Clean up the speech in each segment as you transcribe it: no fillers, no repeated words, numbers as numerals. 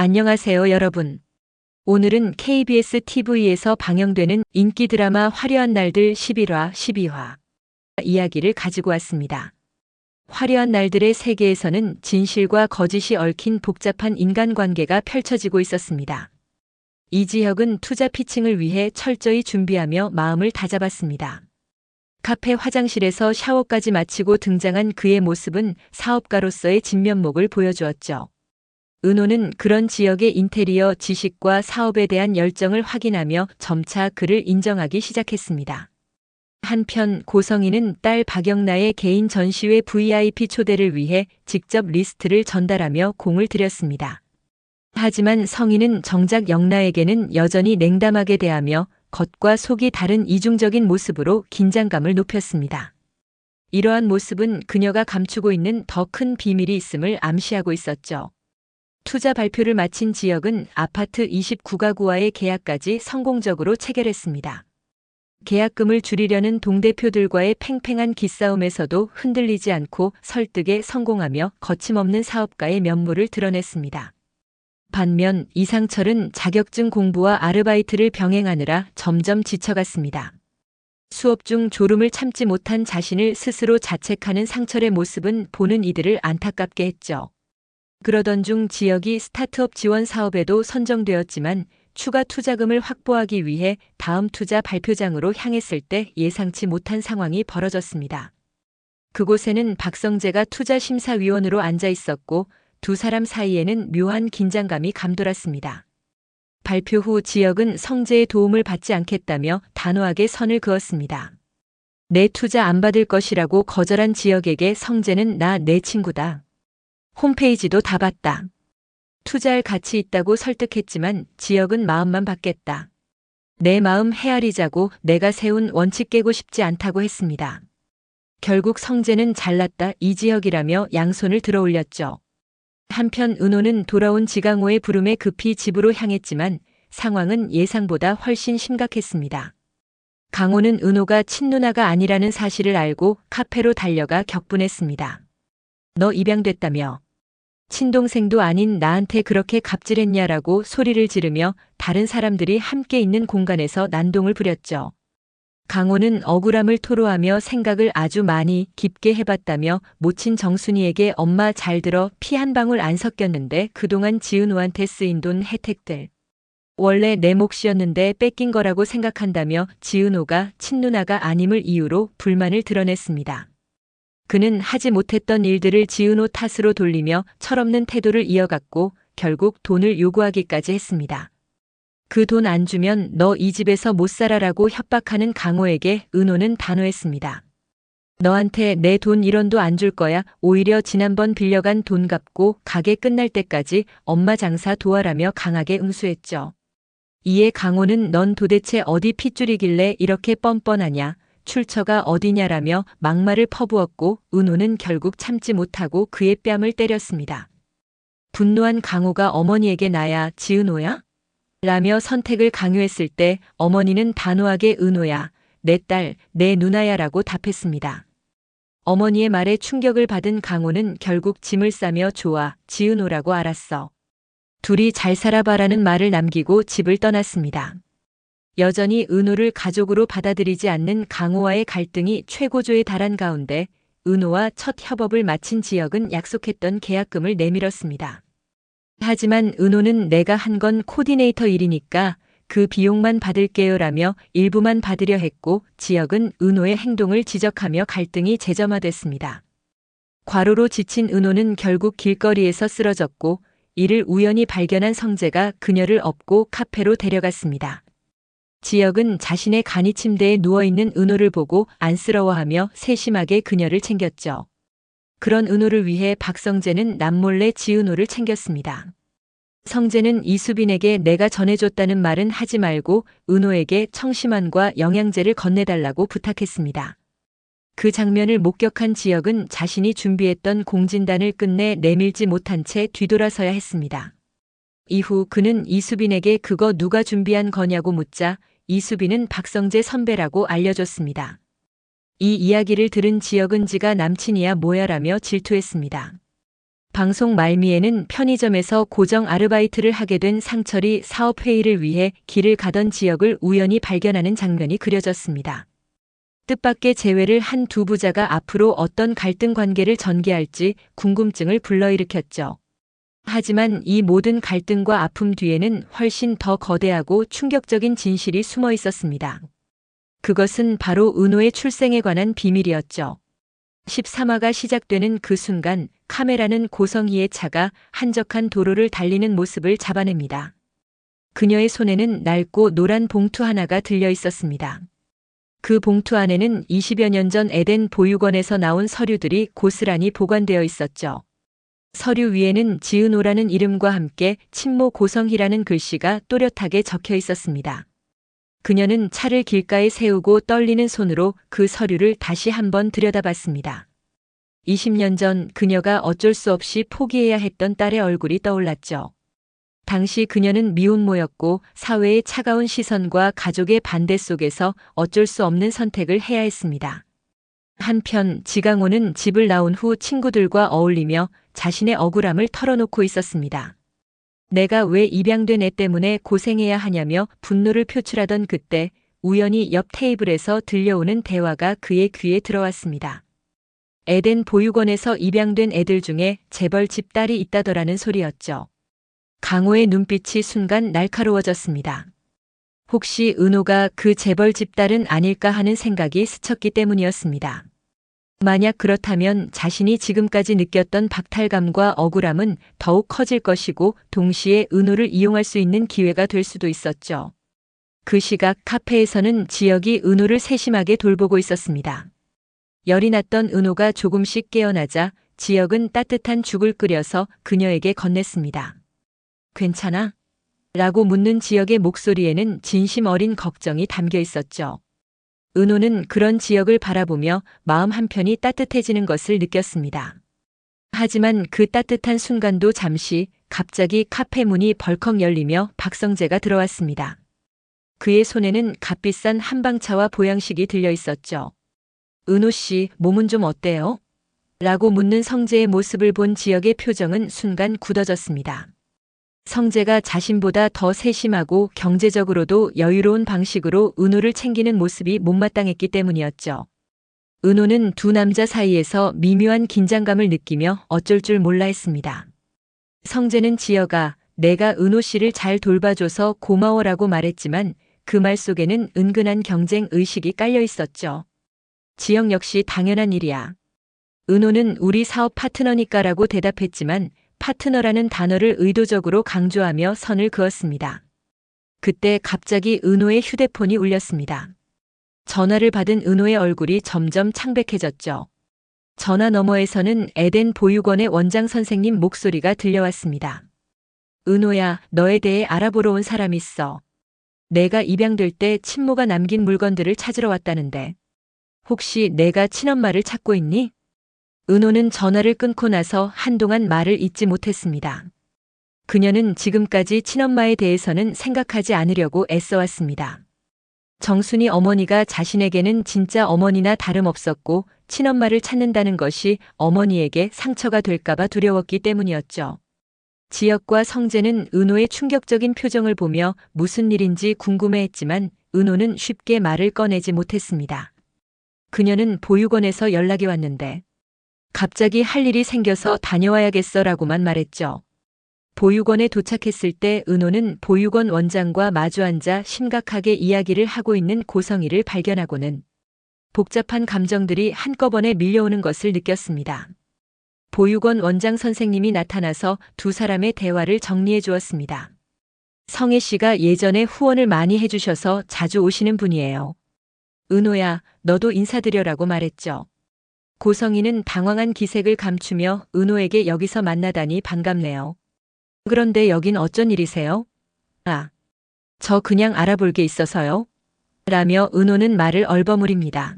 안녕하세요, 여러분. 오늘은 KBS TV에서 방영되는 인기 드라마 화려한 날들 11화, 12화 이야기를 가지고 왔습니다. 화려한 날들의 세계에서는 진실과 거짓이 얽힌 복잡한 인간관계가 펼쳐지고 있었습니다. 이지혁은 투자 피칭을 위해 철저히 준비하며 마음을 다잡았습니다. 카페 화장실에서 샤워까지 마치고 등장한 그의 모습은 사업가로서의 진면목을 보여주었죠. 은호는 그런 지역의 인테리어 지식과 사업에 대한 열정을 확인하며 점차 그를 인정하기 시작했습니다. 한편 고성희는 딸 박영나의 개인 전시회 VIP 초대를 위해 직접 리스트를 전달하며 공을 들였습니다. 하지만 성희는 정작 영나에게는 여전히 냉담하게 대하며 겉과 속이 다른 이중적인 모습으로 긴장감을 높였습니다. 이러한 모습은 그녀가 감추고 있는 더 큰 비밀이 있음을 암시하고 있었죠. 투자 발표를 마친 지역은 아파트 29가구와의 계약까지 성공적으로 체결했습니다. 계약금을 줄이려는 동대표들과의 팽팽한 기싸움에서도 흔들리지 않고 설득에 성공하며 거침없는 사업가의 면모를 드러냈습니다. 반면 이상철은 자격증 공부와 아르바이트를 병행하느라 점점 지쳐갔습니다. 수업 중 졸음을 참지 못한 자신을 스스로 자책하는 상철의 모습은 보는 이들을 안타깝게 했죠. 그러던 중 지역이 스타트업 지원 사업에도 선정되었지만 추가 투자금을 확보하기 위해 다음 투자 발표장으로 향했을 때 예상치 못한 상황이 벌어졌습니다. 그곳에는 박성재가 투자심사위원으로 앉아 있었고 두 사람 사이에는 묘한 긴장감이 감돌았습니다. 발표 후 지역은 성재의 도움을 받지 않겠다며 단호하게 선을 그었습니다. 내 투자 안 받을 것이라고 거절한 지역에게 성재는 나 내 친구다. 홈페이지도 다 봤다. 투자할 가치 있다고 설득했지만 지역은 마음만 받겠다. 내 마음 헤아리자고 내가 세운 원칙 깨고 싶지 않다고 했습니다. 결국 성재는 잘났다 이지혁이라며 양손을 들어 올렸죠. 한편 은호는 돌아온 지강호의 부름에 급히 집으로 향했지만 상황은 예상보다 훨씬 심각했습니다. 강호는 은호가 친누나가 아니라는 사실을 알고 카페로 달려가 격분했습니다. 너 입양됐다며. 친동생도 아닌 나한테 그렇게 갑질했냐라고 소리를 지르며 다른 사람들이 함께 있는 공간에서 난동을 부렸죠. 강호는 억울함을 토로하며 생각을 아주 많이 깊게 해봤다며 모친 정순이에게 엄마 잘 들어 피 한 방울 안 섞였는데 그동안 지은호한테 쓰인 돈 혜택들. 원래 내 몫이었는데 뺏긴 거라고 생각한다며 지은호가 친누나가 아님을 이유로 불만을 드러냈습니다. 그는 하지 못했던 일들을 지은호 탓으로 돌리며 철없는 태도를 이어갔고 결국 돈을 요구하기까지 했습니다. 그 돈 안 주면 너 이 집에서 못 살아라고 협박하는 강호에게 은호는 단호했습니다. 너한테 내 돈 1원도 안 줄 거야. 오히려 지난번 빌려간 돈 갚고 가게 끝날 때까지 엄마 장사 도와라며 강하게 응수했죠. 이에 강호는 넌 도대체 어디 핏줄이길래 이렇게 뻔뻔하냐. 출처가 어디냐라며 막말을 퍼부었고 은호는 결국 참지 못하고 그의 뺨을 때렸습니다. 분노한 강호가 어머니에게 나야 지은호야? 라며 선택을 강요했을 때 어머니는 단호하게 은호야, 내 딸, 내 누나야라고 답했습니다. 어머니의 말에 충격을 받은 강호는 결국 짐을 싸며 좋아, 지은호라고 알았어. 둘이 잘 살아봐라는 말을 남기고 집을 떠났습니다. 여전히 은호를 가족으로 받아들이지 않는 강호와의 갈등이 최고조에 달한 가운데 은호와 첫 협업을 마친 지역은 약속했던 계약금을 내밀었습니다. 하지만 은호는 내가 한 건 코디네이터 일이니까 그 비용만 받을게요라며 일부만 받으려 했고 지역은 은호의 행동을 지적하며 갈등이 재점화됐습니다. 과로로 지친 은호는 결국 길거리에서 쓰러졌고 이를 우연히 발견한 성재가 그녀를 업고 카페로 데려갔습니다. 지역은 자신의 간이 침대에 누워있는 은호를 보고 안쓰러워하며 세심하게 그녀를 챙겼죠. 그런 은호를 위해 박성재는 남몰래 지은호를 챙겼습니다. 성재는 이수빈에게 내가 전해줬다는 말은 하지 말고 은호에게 청심환과 영양제를 건네달라고 부탁했습니다. 그 장면을 목격한 지역은 자신이 준비했던 공진단을 끝내 내밀지 못한 채 뒤돌아서야 했습니다. 이후 그는 이수빈에게 그거 누가 준비한 거냐고 묻자 이수빈은 박성재 선배라고 알려줬습니다. 이 이야기를 들은 지역은 지가 남친이야 뭐야라며 질투했습니다. 방송 말미에는 편의점에서 고정 아르바이트를 하게 된 상철이 사업 회의를 위해 길을 가던 지역을 우연히 발견하는 장면이 그려졌습니다. 뜻밖의 재회를 한 두 부자가 앞으로 어떤 갈등 관계를 전개할지 궁금증을 불러일으켰죠. 하지만 이 모든 갈등과 아픔 뒤에는 훨씬 더 거대하고 충격적인 진실이 숨어 있었습니다. 그것은 바로 은호의 출생에 관한 비밀이었죠. 13화가 시작되는 그 순간 카메라는 고성희의 차가 한적한 도로를 달리는 모습을 잡아냅니다. 그녀의 손에는 낡고 노란 봉투 하나가 들려 있었습니다. 그 봉투 안에는 20여 년 전 에덴 보육원에서 나온 서류들이 고스란히 보관되어 있었죠. 서류 위에는 지은호라는 이름과 함께 친모 고성희라는 글씨가 또렷하게 적혀 있었습니다. 그녀는 차를 길가에 세우고 떨리는 손으로 그 서류를 다시 한번 들여다봤습니다. 20년 전 그녀가 어쩔 수 없이 포기해야 했던 딸의 얼굴이 떠올랐죠. 당시 그녀는 미혼모였고 사회의 차가운 시선과 가족의 반대 속에서 어쩔 수 없는 선택을 해야 했습니다. 한편 지강호는 집을 나온 후 친구들과 어울리며 자신의 억울함을 털어놓고 있었습니다. 내가 왜 입양된 애 때문에 고생해야 하냐며 분노를 표출하던 그때 우연히 옆 테이블에서 들려오는 대화가 그의 귀에 들어왔습니다. 에덴 보육원에서 입양된 애들 중에 재벌 집 딸이 있다더라는 소리였죠. 강호의 눈빛이 순간 날카로워졌습니다. 혹시 은호가 그 재벌 집 딸은 아닐까 하는 생각이 스쳤기 때문이었습니다. 만약 그렇다면 자신이 지금까지 느꼈던 박탈감과 억울함은 더욱 커질 것이고 동시에 은호를 이용할 수 있는 기회가 될 수도 있었죠. 그 시각 카페에서는 지혁이 은호를 세심하게 돌보고 있었습니다. 열이 났던 은호가 조금씩 깨어나자 지혁은 따뜻한 죽을 끓여서 그녀에게 건넸습니다. 괜찮아? 라고 묻는 지혁의 목소리에는 진심 어린 걱정이 담겨 있었죠. 은호는 그런 지혁을 바라보며 마음 한편이 따뜻해지는 것을 느꼈습니다. 하지만 그 따뜻한 순간도 잠시 갑자기 카페 문이 벌컥 열리며 박성재가 들어왔습니다. 그의 손에는 값비싼 한방차와 보양식이 들려 있었죠. 은호 씨, 몸은 좀 어때요? 라고 묻는 성재의 모습을 본 지혁의 표정은 순간 굳어졌습니다. 성재가 자신보다 더 세심하고 경제적으로도 여유로운 방식으로 은호를 챙기는 모습이 못마땅했기 때문이었죠. 은호는 두 남자 사이에서 미묘한 긴장감을 느끼며 어쩔 줄 몰라 했습니다. 성재는 지혁아, 내가 은호 씨를 잘 돌봐줘서 고마워라고 말했지만 그 말 속에는 은근한 경쟁 의식이 깔려 있었죠. 지혁 역시 당연한 일이야. 은호는 우리 사업 파트너니까라고 대답했지만 파트너라는 단어를 의도적으로 강조하며 선을 그었습니다. 그때 갑자기 은호의 휴대폰이 울렸습니다. 전화를 받은 은호의 얼굴이 점점 창백해졌죠. 전화 너머에서는 에덴 보육원의 원장 선생님 목소리가 들려왔습니다. 은호야, 너에 대해 알아보러 온 사람 있어. 내가 입양될 때 친모가 남긴 물건들을 찾으러 왔다는데. 혹시 내가 친엄마를 찾고 있니? 은호는 전화를 끊고 나서 한동안 말을 잇지 못했습니다. 그녀는 지금까지 친엄마에 대해서는 생각하지 않으려고 애써왔습니다. 정순이 어머니가 자신에게는 진짜 어머니나 다름없었고 친엄마를 찾는다는 것이 어머니에게 상처가 될까봐 두려웠기 때문이었죠. 지혁과 성재는 은호의 충격적인 표정을 보며 무슨 일인지 궁금해했지만 은호는 쉽게 말을 꺼내지 못했습니다. 그녀는 보육원에서 연락이 왔는데 갑자기 할 일이 생겨서 다녀와야겠어라고만 말했죠. 보육원에 도착했을 때 은호는 보육원 원장과 마주 앉아 심각하게 이야기를 하고 있는 고성희를 발견하고는 복잡한 감정들이 한꺼번에 밀려오는 것을 느꼈습니다. 보육원 원장 선생님이 나타나서 두 사람의 대화를 정리해 주었습니다. 성혜 씨가 예전에 후원을 많이 해주셔서 자주 오시는 분이에요. 은호야, 너도 인사드려라고 말했죠. 고성희는 당황한 기색을 감추며 은호에게 여기서 만나다니 반갑네요. 그런데 여긴 어쩐 일이세요? 아, 저 그냥 알아볼 게 있어서요. 라며 은호는 말을 얼버무립니다.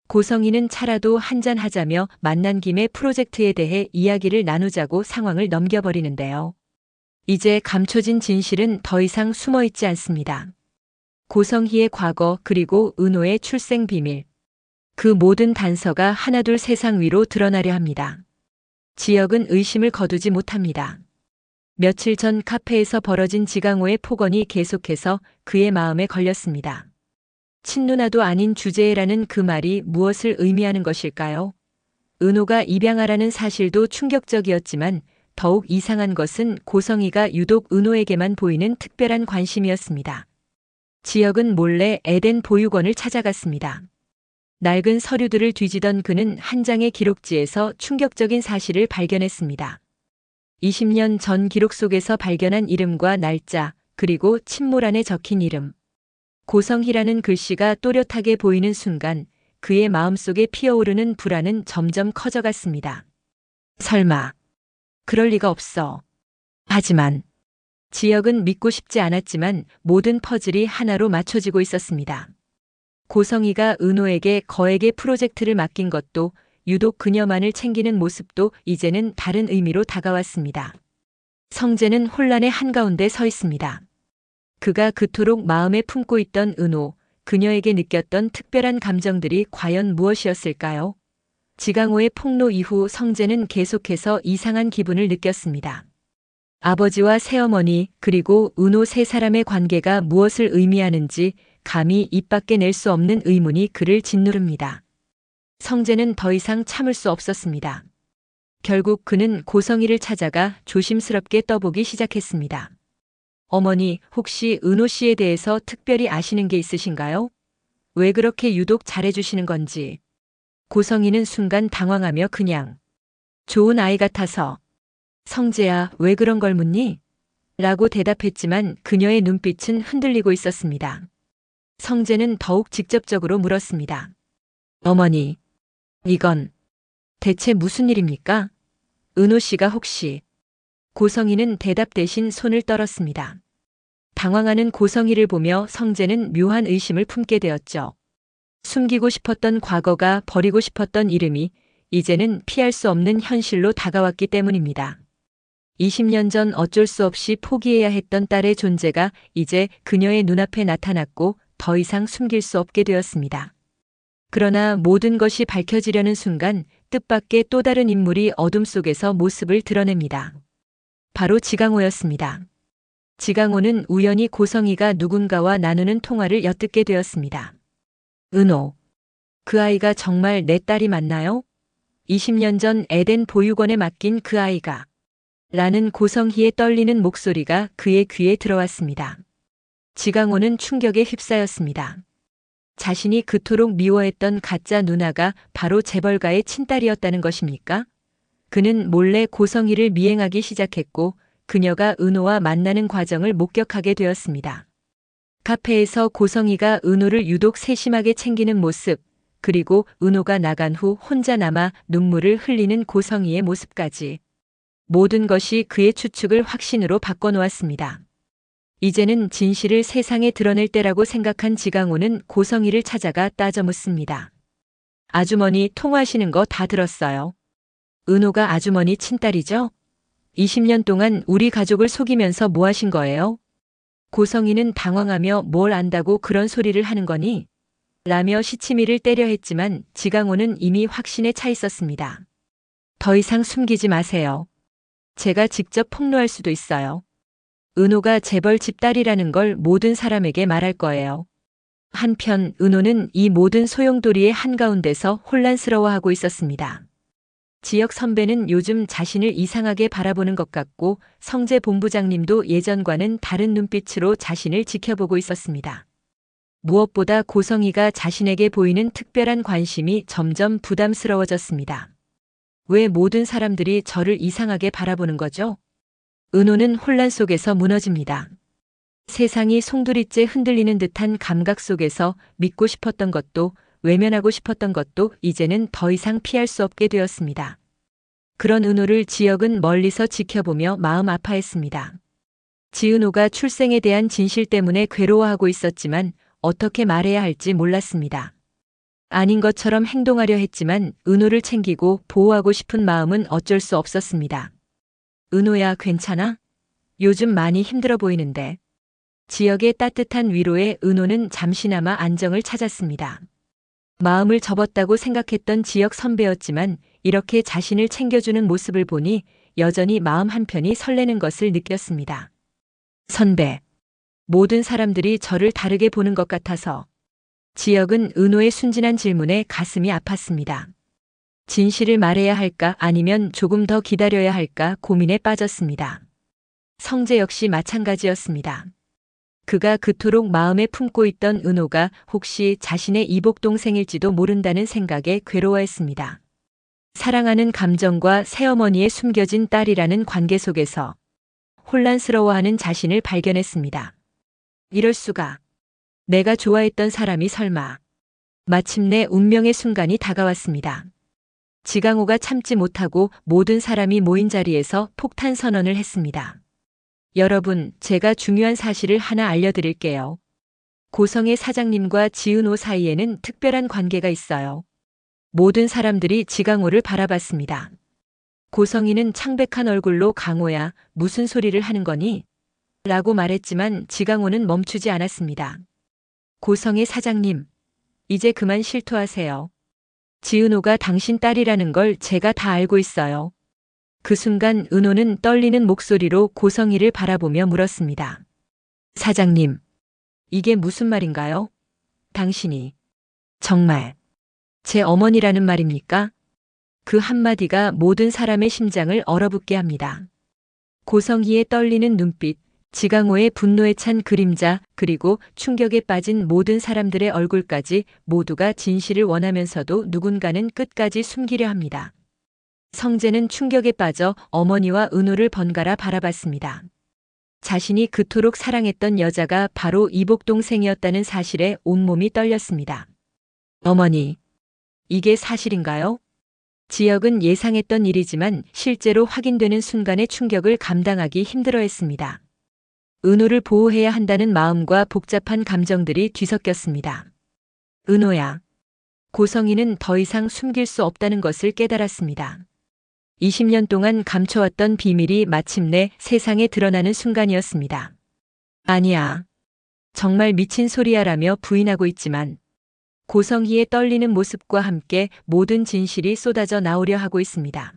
고성희는 차라도 한잔 하자며 만난 김에 프로젝트에 대해 이야기를 나누자고 상황을 넘겨버리는데요. 이제 감춰진 진실은 더 이상 숨어 있지 않습니다. 고성희의 과거 그리고 은호의 출생 비밀. 그 모든 단서가 하나둘 세상 위로 드러나려 합니다. 지역은 의심을 거두지 못합니다. 며칠 전 카페에서 벌어진 지강호의 폭언이 계속해서 그의 마음에 걸렸습니다. 친누나도 아닌 주제라는 그 말이 무엇을 의미하는 것일까요? 은호가 입양하라는 사실도 충격적이었지만 더욱 이상한 것은 고성이가 유독 은호에게만 보이는 특별한 관심이었습니다. 지역은 몰래 에덴 보육원을 찾아갔습니다. 낡은 서류들을 뒤지던 그는 한 장의 기록지에서 충격적인 사실을 발견했습니다. 20년 전 기록 속에서 발견한 이름과 날짜, 그리고 침몰 안에 적힌 이름. 고성희라는 글씨가 또렷하게 보이는 순간 그의 마음속에 피어오르는 불안은 점점 커져갔습니다. 설마, 그럴 리가 없어. 하지만 지역은 믿고 싶지 않았지만 모든 퍼즐이 하나로 맞춰지고 있었습니다. 고성희가 은호에게 거액의 프로젝트를 맡긴 것도 유독 그녀만을 챙기는 모습도 이제는 다른 의미로 다가왔습니다. 성재는 혼란의 한가운데 서 있습니다. 그가 그토록 마음에 품고 있던 은호, 그녀에게 느꼈던 특별한 감정들이 과연 무엇이었을까요? 지강호의 폭로 이후 성재는 계속해서 이상한 기분을 느꼈습니다. 아버지와 새어머니 그리고 은호 세 사람의 관계가 무엇을 의미하는지 감히 입 밖에 낼 수 없는 의문이 그를 짓누릅니다. 성재는 더 이상 참을 수 없었습니다. 결국 그는 고성희를 찾아가 조심스럽게 떠보기 시작했습니다. 어머니, 혹시 은호 씨에 대해서 특별히 아시는 게 있으신가요? 왜 그렇게 유독 잘해주시는 건지. 고성희는 순간 당황하며 그냥 좋은 아이 같아서. 성재야, 왜 그런 걸 묻니? 라고 대답했지만 그녀의 눈빛은 흔들리고 있었습니다. 성재는 더욱 직접적으로 물었습니다. 어머니, 이건 대체 무슨 일입니까? 은호 씨가 혹시... 고성희는 대답 대신 손을 떨었습니다. 당황하는 고성희를 보며 성재는 묘한 의심을 품게 되었죠. 숨기고 싶었던 과거가 버리고 싶었던 이름이 이제는 피할 수 없는 현실로 다가왔기 때문입니다. 20년 전 어쩔 수 없이 포기해야 했던 딸의 존재가 이제 그녀의 눈앞에 나타났고 더 이상 숨길 수 없게 되었습니다. 그러나 모든 것이 밝혀지려는 순간 뜻밖의 또 다른 인물이 어둠 속에서 모습을 드러냅니다. 바로 지강호였습니다. 지강호는 우연히 고성희가 누군가와 나누는 통화를 엿듣게 되었습니다. 은호, 그 아이가 정말 내 딸이 맞나요? 20년 전 에덴 보육원에 맡긴 그 아이가... 라는 고성희의 떨리는 목소리가 그의 귀에 들어왔습니다. 지강호는 충격에 휩싸였습니다. 자신이 그토록 미워했던 가짜 누나가 바로 재벌가의 친딸이었다는 것입니까? 그는 몰래 고성희를 미행하기 시작했고 그녀가 은호와 만나는 과정을 목격하게 되었습니다. 카페에서 고성희가 은호를 유독 세심하게 챙기는 모습, 그리고 은호가 나간 후 혼자 남아 눈물을 흘리는 고성희의 모습까지. 모든 것이 그의 추측을 확신으로 바꿔놓았습니다. 이제는 진실을 세상에 드러낼 때라고 생각한 지강호는 고성희를 찾아가 따져 묻습니다. 아주머니, 통화하시는 거 다 들었어요. 은호가 아주머니 친딸이죠? 20년 동안 우리 가족을 속이면서 뭐 하신 거예요? 고성희는 당황하며 뭘 안다고 그런 소리를 하는 거니? 라며 시치미를 때려 했지만 지강호는 이미 확신에 차 있었습니다. 더 이상 숨기지 마세요. 제가 직접 폭로할 수도 있어요. 은호가 재벌 집 딸이라는 걸 모든 사람에게 말할 거예요. 한편 은호는 이 모든 소용돌이의 한가운데서 혼란스러워하고 있었습니다. 지역 선배는 요즘 자신을 이상하게 바라보는 것 같고 성재 본부장님도 예전과는 다른 눈빛으로 자신을 지켜보고 있었습니다. 무엇보다 고성희가 자신에게 보이는 특별한 관심이 점점 부담스러워졌습니다. 왜 모든 사람들이 저를 이상하게 바라보는 거죠? 은호는 혼란 속에서 무너집니다. 세상이 송두리째 흔들리는 듯한 감각 속에서 믿고 싶었던 것도 외면하고 싶었던 것도 이제는 더 이상 피할 수 없게 되었습니다. 그런 은호를 지역은 멀리서 지켜보며 마음 아파했습니다. 지은호가 출생에 대한 진실 때문에 괴로워하고 있었지만 어떻게 말해야 할지 몰랐습니다. 아닌 것처럼 행동하려 했지만 은호를 챙기고 보호하고 싶은 마음은 어쩔 수 없었습니다. 은호야, 괜찮아? 요즘 많이 힘들어 보이는데. 지역의 따뜻한 위로에 은호는 잠시나마 안정을 찾았습니다. 마음을 접었다고 생각했던 지역 선배였지만 이렇게 자신을 챙겨주는 모습을 보니 여전히 마음 한편이 설레는 것을 느꼈습니다. 선배. 모든 사람들이 저를 다르게 보는 것 같아서. 지역은 은호의 순진한 질문에 가슴이 아팠습니다. 진실을 말해야 할까 아니면 조금 더 기다려야 할까 고민에 빠졌습니다. 성재 역시 마찬가지였습니다. 그가 그토록 마음에 품고 있던 은호가 혹시 자신의 이복 동생일지도 모른다는 생각에 괴로워했습니다. 사랑하는 감정과 새어머니의 숨겨진 딸이라는 관계 속에서 혼란스러워하는 자신을 발견했습니다. 이럴 수가. 내가 좋아했던 사람이 설마. 마침내 운명의 순간이 다가왔습니다. 지강호가 참지 못하고 모든 사람이 모인 자리에서 폭탄 선언을 했습니다. 여러분, 제가 중요한 사실을 하나 알려드릴게요. 고성의 사장님과 지은호 사이에는 특별한 관계가 있어요. 모든 사람들이 지강호를 바라봤습니다. 고성이는 창백한 얼굴로 강호야, 무슨 소리를 하는 거니? 라고 말했지만 지강호는 멈추지 않았습니다. 고성의 사장님, 이제 그만 실토하세요. 지은호가 당신 딸이라는 걸 제가 다 알고 있어요. 그 순간 은호는 떨리는 목소리로 고성이를 바라보며 물었습니다. 사장님, 이게 무슨 말인가요? 당신이 정말 제 어머니라는 말입니까? 그 한마디가 모든 사람의 심장을 얼어붙게 합니다. 고성이의 떨리는 눈빛, 지강호의 분노에 찬 그림자, 그리고 충격에 빠진 모든 사람들의 얼굴까지 모두가 진실을 원하면서도 누군가는 끝까지 숨기려 합니다. 성재는 충격에 빠져 어머니와 은호를 번갈아 바라봤습니다. 자신이 그토록 사랑했던 여자가 바로 이복 동생이었다는 사실에 온몸이 떨렸습니다. 어머니, 이게 사실인가요? 지역은 예상했던 일이지만 실제로 확인되는 순간의 충격을 감당하기 힘들어했습니다. 은호를 보호해야 한다는 마음과 복잡한 감정들이 뒤섞였습니다. 은호야. 고성이는 더 이상 숨길 수 없다는 것을 깨달았습니다. 20년 동안 감춰왔던 비밀이 마침내 세상에 드러나는 순간이었습니다. 아니야. 정말 미친 소리야라며 부인하고 있지만 고성희의 떨리는 모습과 함께 모든 진실이 쏟아져 나오려 하고 있습니다.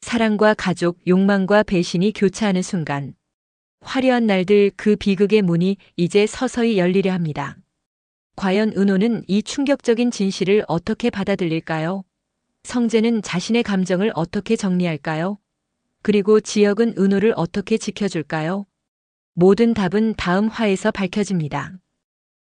사랑과 가족, 욕망과 배신이 교차하는 순간 화려한 날들 그 비극의 문이 이제 서서히 열리려 합니다. 과연 은호는 이 충격적인 진실을 어떻게 받아들일까요? 성재는 자신의 감정을 어떻게 정리할까요? 그리고 지역은 은호를 어떻게 지켜줄까요? 모든 답은 다음 화에서 밝혀집니다.